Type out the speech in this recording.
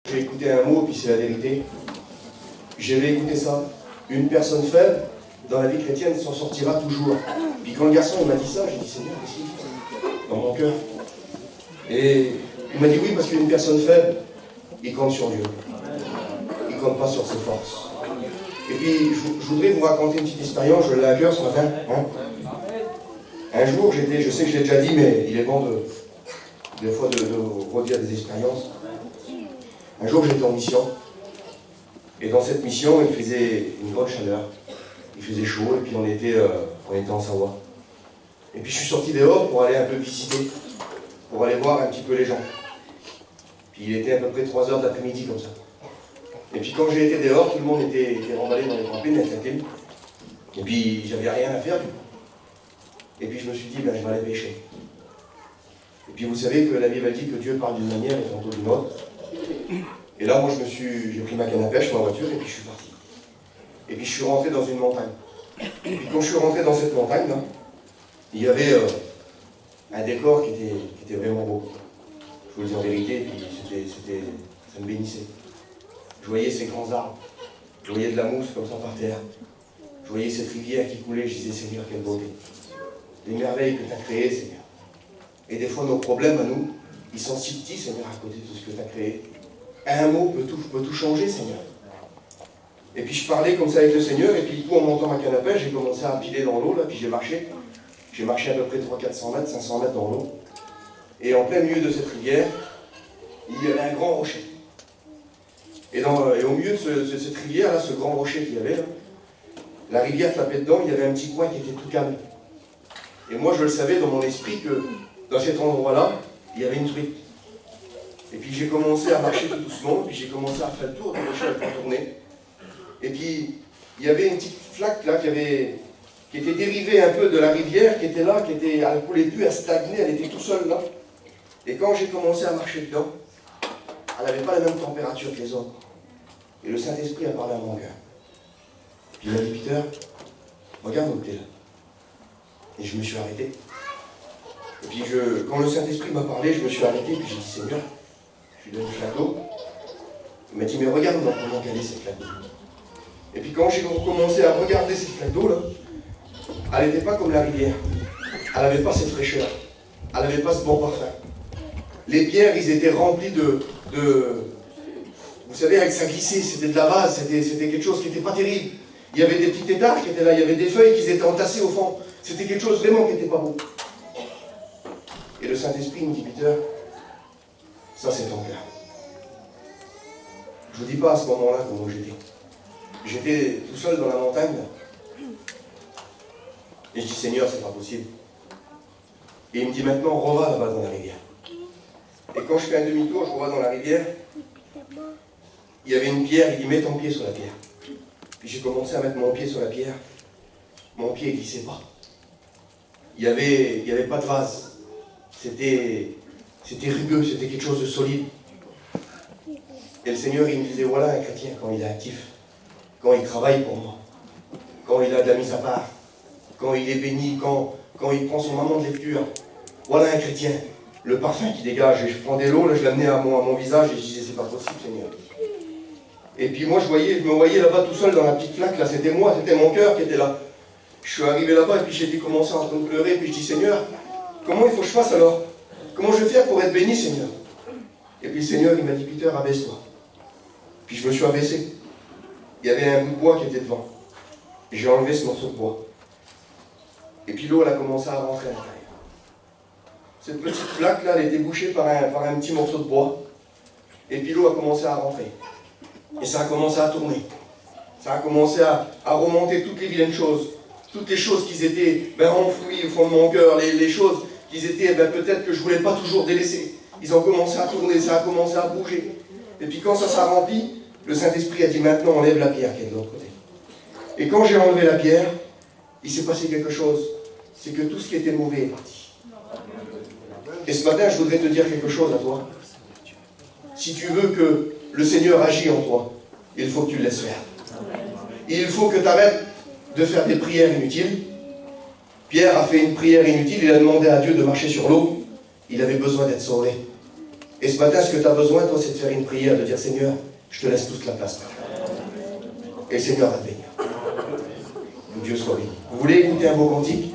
J'ai écouté un mot, puis c'est la vérité. J'avais écouté ça. Une personne faible, dans la vie chrétienne, s'en sortira toujours. Puis quand le garçon il m'a dit ça, j'ai dit Seigneur, qu'est-ce qu'il dit dans mon cœur? Et il m'a dit oui, parce qu'une personne faible, il compte sur Dieu. Il ne compte pas sur ses forces. Et puis, je voudrais vous raconter une petite expérience, je l'ai à cœur ce matin. Un jour, je sais que je l'ai déjà dit, mais il est bon des fois de redire des expériences. Un jour, j'étais en mission. Et dans cette mission, il faisait une grande chaleur. Il faisait chaud, et puis on était en Savoie. Et puis je suis sorti dehors pour aller un peu visiter, pour aller voir un petit peu les gens. Puis il était à peu près 3 heures d'après-midi comme ça. Et puis quand j'ai été dehors, tout le monde était remballé dans les campings, tranquille. Et puis j'avais rien à faire du coup. Et puis je me suis dit, ben, je vais aller pêcher. Et puis vous savez que la Bible dit que Dieu parle d'une manière et tantôt d'une autre. Et là, moi, j'ai pris ma canne à pêche, ma voiture, et puis je suis parti. Et puis je suis rentré dans une montagne. Et puis quand je suis rentré dans cette montagne, là, il y avait un décor qui était vraiment beau. Je vous le dis en vérité, et puis ça me bénissait. Je voyais ces grands arbres, je voyais de la mousse comme ça par terre. Je voyais cette rivière qui coulait, je disais, Seigneur, quelle beauté. Les merveilles que tu as créées, Seigneur. Et des fois, nos problèmes à nous, ils sont si petits, Seigneur, à côté de tout ce que tu as créé. Un mot peut tout changer, Seigneur. Et puis je parlais comme ça avec le Seigneur, et puis du coup, en montant ma canne à pêche, j'ai commencé à piler dans l'eau, là, puis j'ai marché. J'ai marché à peu près 300-400 mètres, 500 mètres dans l'eau. Et en plein milieu de cette rivière, il y avait un grand rocher. Et au milieu de cette rivière, là, ce grand rocher qu'il y avait, là, la rivière tapait dedans, il y avait un petit coin qui était tout calme. Et moi, je le savais dans mon esprit que dans cet endroit-là, il y avait une truite. Et puis j'ai commencé à marcher tout doucement, puis j'ai commencé à faire le tour du rocher, à le tourner. Et puis, il y avait une petite flaque là qui était dérivée un peu de la rivière, qui était là, elle ne coulait plus, elle stagnait, elle était tout seule là. Et quand j'ai commencé à marcher dedans, elle n'avait pas la même température que les autres. Et le Saint-Esprit a parlé à mon cœur. Puis il m'a dit, Peter, regarde où tu es là. Et je me suis arrêté. Et puis quand le Saint-Esprit m'a parlé, je me suis arrêté, puis j'ai dit, Seigneur, je lui donne une flaque d'eau. Il m'a dit, mais regarde comment elle est cette flaque d'eau. Et puis quand j'ai commencé à regarder cette flaque d'eau là, elle n'était pas comme la rivière. Elle n'avait pas cette fraîcheur. Elle n'avait pas ce bon parfum. Les pierres, ils étaient remplis de vous savez, avec ça glissait, c'était de la vase, c'était quelque chose qui n'était pas terrible. Il y avait des petits têtards qui étaient là, il y avait des feuilles qui étaient entassées au fond. C'était quelque chose vraiment qui n'était pas beau. Et le Saint-Esprit me dit, Peter, ça c'est ton cœur. Je ne vous dis pas à ce moment-là comment j'étais. J'étais tout seul dans la montagne. Et je dis, Seigneur, c'est pas possible. Et il me dit, maintenant, reva là-bas dans la rivière. Et quand je fais un demi-tour, je reva dans la rivière. Il y avait une pierre, il dit, mets ton pied sur la pierre. Puis j'ai commencé à mettre mon pied sur la pierre. Mon pied ne glissait pas. Il n'y avait pas de vase. C'était rugueux, c'était quelque chose de solide. Et le Seigneur, il me disait, voilà un chrétien, quand il est actif, quand il travaille pour moi, quand il a de la mise à part, quand il est béni, quand il prend son moment de lecture. Voilà un chrétien, le parfum qui dégage. Et je prends de l'eau, là, je l'amenais à mon visage et je disais, c'est pas possible, Seigneur. Et puis moi, je me voyais là-bas tout seul dans la petite flaque, là, c'était moi, c'était mon cœur qui était là. Je suis arrivé là-bas et puis j'ai commencé en train de pleurer, puis je dis, Seigneur, comment il faut que je fasse alors? Comment je vais faire pour être béni, Seigneur? Et puis le Seigneur, il m'a dit, Peter, abaisse-toi. Puis je me suis abaissé. Il y avait un bout de bois qui était devant. Et j'ai enlevé ce morceau de bois. Et puis l'eau, elle a commencé à rentrer à l'intérieur. Cette petite flaque-là, elle était bouchée par un petit morceau de bois. Et puis l'eau a commencé à rentrer. Et ça a commencé à tourner. Ça a commencé à remonter toutes les vilaines choses. Toutes les choses qui étaient enfouies au fond de mon cœur. Les choses qui étaient peut-être que je ne voulais pas toujours délaisser. Ils ont commencé à tourner, ça a commencé à bouger. Et puis quand ça s'est rempli, le Saint-Esprit a dit, maintenant enlève la pierre qui est de l'autre côté. Et quand j'ai enlevé la pierre, il s'est passé quelque chose. C'est que tout ce qui était mauvais est parti. Et ce matin, je voudrais te dire quelque chose à toi. Si tu veux que le Seigneur agisse en toi, il faut que tu le laisses faire. Il faut que tu arrêtes de faire des prières inutiles. Pierre a fait une prière inutile, il a demandé à Dieu de marcher sur l'eau. Il avait besoin d'être sauvé. Et ce matin, ce que tu as besoin, toi, c'est de faire une prière, de dire, Seigneur, je te laisse toute la place. Et le Seigneur va te bénir. Que Dieu soit béni. Vous voulez écouter un beau cantique?